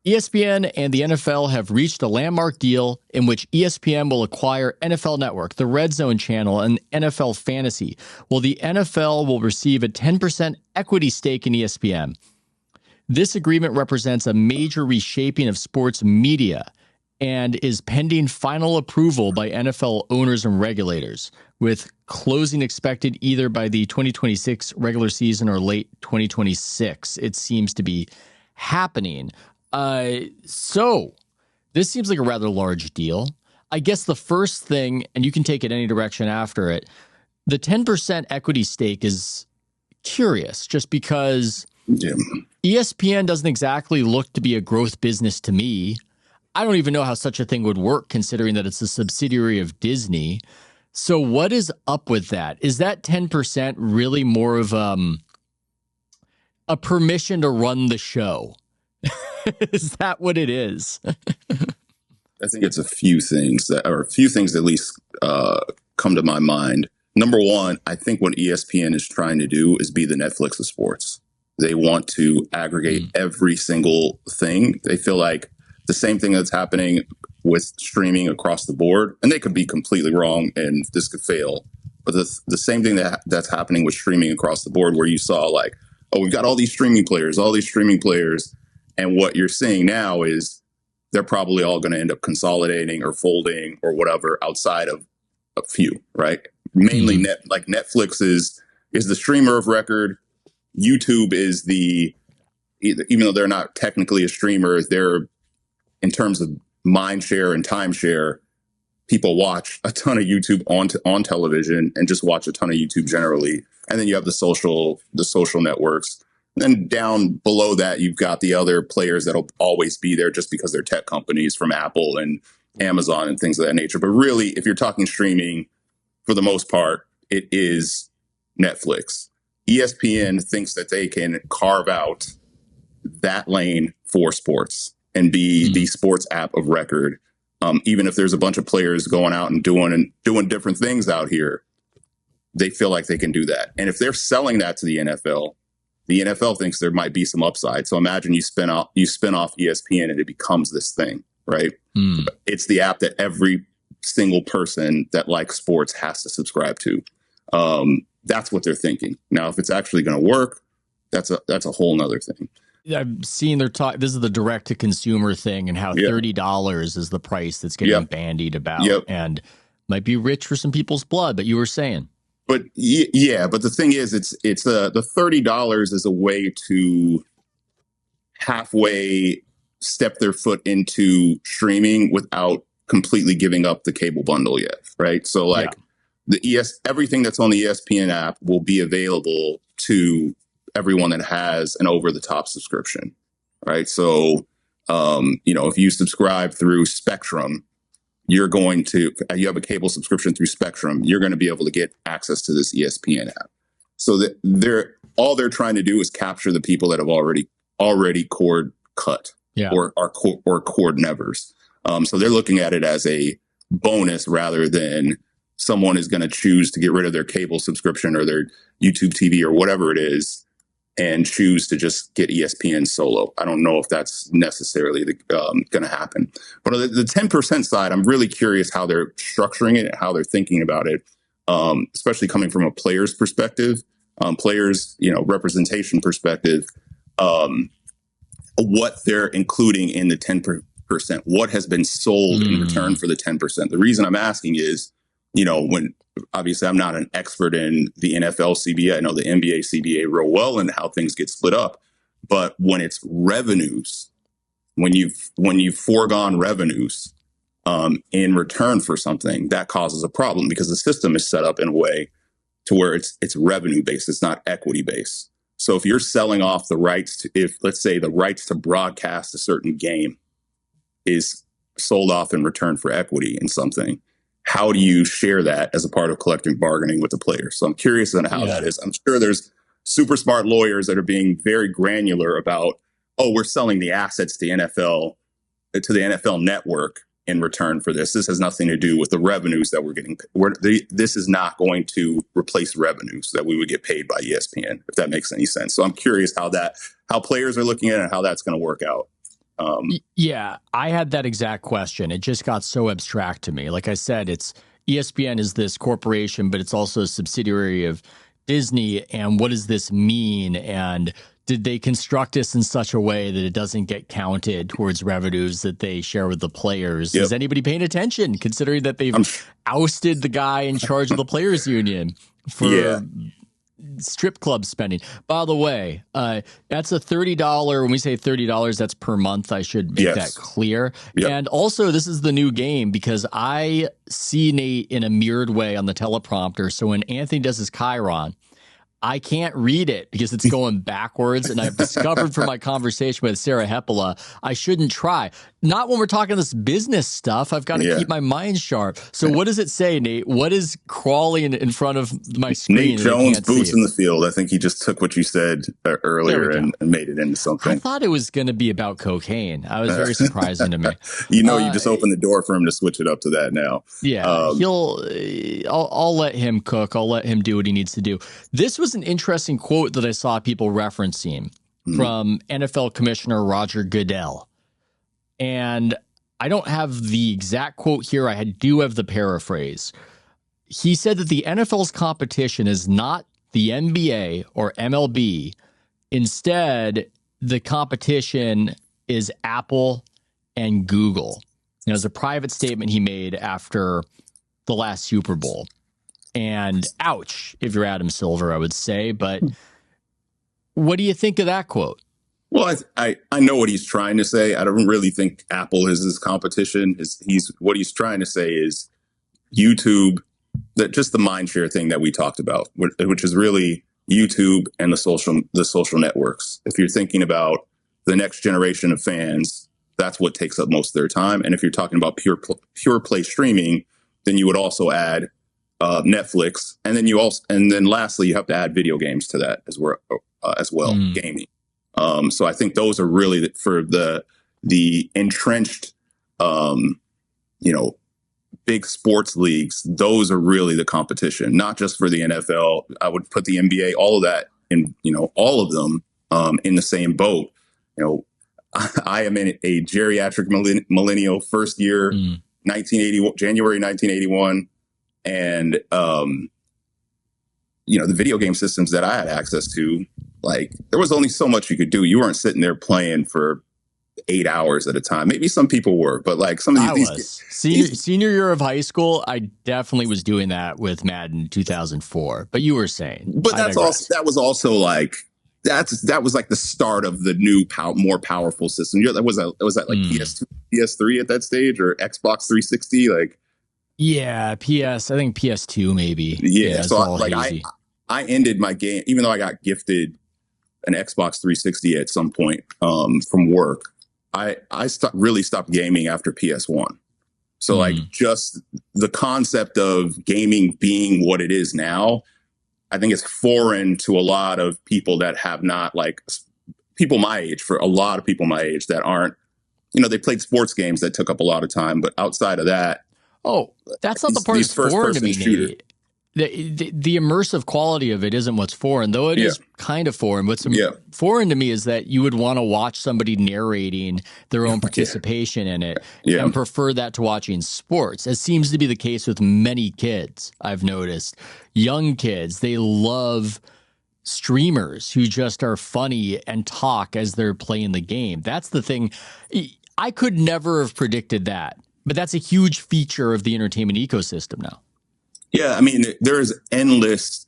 ESPN and the NFL have reached a landmark deal in which ESPN will acquire NFL Network, the Red Zone channel, and NFL Fantasy, while the NFL will receive a 10% equity stake in ESPN. This agreement represents a major reshaping of sports media and is pending final approval by NFL owners and regulators, with closing expected either by the 2026 regular season or late 2026. It seems to be happening. So this seems like a rather large deal. I guess the first thing, and you can take it any direction after it, the 10% equity stake is curious just because ESPN doesn't exactly look to be a growth business to me. I don't even know how such a thing would work, considering that it's a subsidiary of Disney. So what is up with that? Is that 10% really more of a permission to run the show? Is that what it is? I think it's a few things that at least come to my mind. Number one, I think what ESPN is trying to do is be the Netflix of sports. They want to aggregate every single thing. They feel like the same thing that's happening with streaming across the board, and they could be completely wrong and this could fail, but the same thing that's happening with streaming across the board, where you saw like, oh, we've got all these streaming players, and what you're seeing now is they're probably all going to end up consolidating or folding or whatever outside of a few, right? Mainly Netflix is the streamer of record. YouTube is even though they're not technically a streamer, they're, in terms of mind share and time share, people watch a ton of YouTube on television and just watch a ton of YouTube generally. And then you have the social networks. And then down below that, you've got the other players that'll always be there just because they're tech companies from Apple and Amazon and things of that nature. But really, if you're talking streaming, for the most part, it is Netflix. ESPN thinks that they can carve out that lane for sports and be the sports app of record. Even if there's a bunch of players going out and doing different things out here, they feel like they can do that. And if they're selling that to the NFL thinks there might be some upside. So imagine you spin off ESPN and it becomes this thing, right? It's the app that every single person that likes sports has to subscribe to. That's what they're thinking. Now, if it's actually going to work, that's a whole nother thing. I've seen their talk. This is the direct to consumer thing, and how $30 is the price that's getting bandied about, and might be rich for some people's blood. But you were saying, but but the thing is, it's the $30 is a way to halfway step their foot into streaming without completely giving up the cable bundle yet, right? So like everything that's on the ESPN app will be available to everyone that has an over-the-top subscription, right? So, if you subscribe through Spectrum, you have a cable subscription through Spectrum, you're going to be able to get access to this ESPN app. So that they're trying to do is capture the people that have already cord cut or cord nevers. So they're looking at it as a bonus rather than someone is going to choose to get rid of their cable subscription or their YouTube TV or whatever it is and choose to just get ESPN solo. I don't know if that's necessarily going to happen. But on the 10% side, I'm really curious how they're structuring it and how they're thinking about it, especially coming from a player's perspective, representation perspective, what they're including in the 10%, what has been sold in return for the 10%. The reason I'm asking is, when obviously I'm not an expert in the NFL CBA, I know the NBA CBA real well and how things get split up. But when it's revenues, when you've foregone revenues in return for something, that causes a problem because the system is set up in a way to where it's revenue based, it's not equity based. So if you're selling off the rights let's say the rights to broadcast a certain game is sold off in return for equity in something, how do you share that as a part of collective bargaining with the players? So I'm curious on how that is. I'm sure there's super smart lawyers that are being very granular about, we're selling the assets to the NFL network in return for this. This has nothing to do with the revenues that we're getting. This is not going to replace revenues that we would get paid by ESPN, if that makes any sense. So I'm curious how players are looking at it and how that's going to work out. Yeah, I had that exact question. It just got so abstract to me. Like I said, it's ESPN is this corporation, but it's also a subsidiary of Disney. And what does this mean? And did they construct this in such a way that it doesn't get counted towards revenues that they share with the players? Yep. Is anybody paying attention, considering that they've ousted the guy in charge of the players union for strip club spending? By the way, that's a $30. When we say $30, that's per month. I should make that clear. Yep. And also, this is the new game because I see Nate in a mirrored way on the teleprompter. So when Anthony does his Chiron, I can't read it because it's going backwards. And I've discovered from my conversation with Sarah Heppola, I shouldn't try. Not when we're talking this business stuff. I've got to keep my mind sharp. So what does it say, Nate? What is crawling in front of my screen? Nate Jones, boots in the field. I think he just took what you said earlier and made it into something. I thought it was going to be about cocaine. I was very surprising to me. You just opened the door for him to switch it up to that now. Yeah, I'll let him cook. I'll let him do what he needs to do. This was an interesting quote that I saw people referencing from NFL Commissioner Roger Goodell. And I don't have the exact quote here. I do have the paraphrase. He said that the NFL's competition is not the NBA or MLB. Instead, the competition is Apple and Google. It was a private statement he made after the last Super Bowl. And ouch, if you're Adam Silver, I would say. But what do you think of that quote? Well, I know what he's trying to say. I don't really think Apple is his competition. What he's trying to say is YouTube, just the mindshare thing that we talked about, which is really YouTube and the social networks. If you're thinking about the next generation of fans, that's what takes up most of their time. And if you're talking about pure play streaming, then you would also add Netflix, and then lastly, you have to add video games to that as well, gaming. So I think those are really for the entrenched, big sports leagues. Those are really the competition, not just for the NFL. I would put the NBA, all of that, in all of them in the same boat. I am in a geriatric millennial, first year, 1980, January 1981. And, the video game systems that I had access to, like, there was only so much you could do. You weren't sitting there playing for 8 hours at a time. Maybe some people were, but like some of these senior year of high school, I definitely was doing that with Madden 2004. But you were saying, but that was also like that was like the start of the new more powerful system. Was that like PS2, PS3 at that stage, or Xbox 360? Like, yeah, I think PS2 maybe. Yeah, so I ended my game, even though I got gifted an Xbox 360 at some point from work. I really stopped gaming after PS1. So like just the concept of gaming being what it is now, I think it's foreign to a lot of people that have not, like, people my age, for a lot of people my age that aren't, they played sports games that took up a lot of time, but outside of that. Oh, that's not the part that's foreign to me, Nate. The immersive quality of it isn't what's foreign, though it is kind of foreign. What's foreign to me is that you would want to watch somebody narrating their own participation in it and prefer that to watching sports, as seems to be the case with many kids, I've noticed. Young kids, they love streamers who just are funny and talk as they're playing the game. That's the thing. I could never have predicted that. But that's a huge feature of the entertainment ecosystem now. Yeah, I mean, there's endless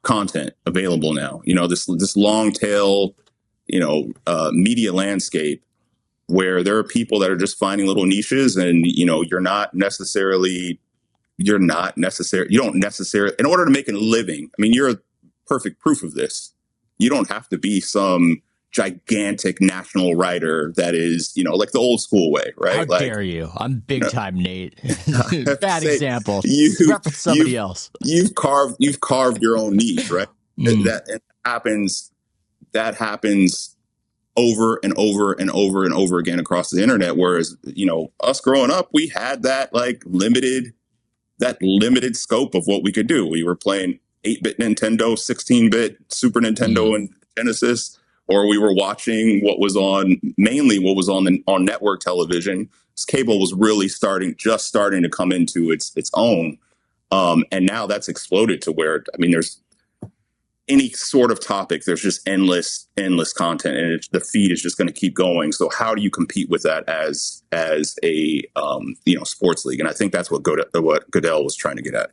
content available now. This long tail, media landscape where there are people that are just finding little niches, and you don't necessarily, in order to make a living. I mean, you're a perfect proof of this. You don't have to be some gigantic national writer that is, like the old school way, right? How dare you? I'm big time, Nate. Bad example. Reference somebody else. You've carved your own niche, right? That happens over and over and over and over again across the internet. Whereas, us growing up, we had that limited scope of what we could do. We were playing 8-bit Nintendo, 16-bit Super Nintendo and Genesis. or we were watching what was on on network television. Cable was really just starting to come into its own. And now that's exploded to where, I mean, there's any sort of topic, there's just endless content, and the feed is just going to keep going. So how do you compete with that as a sports league? And I think that's what Goodell was trying to get at.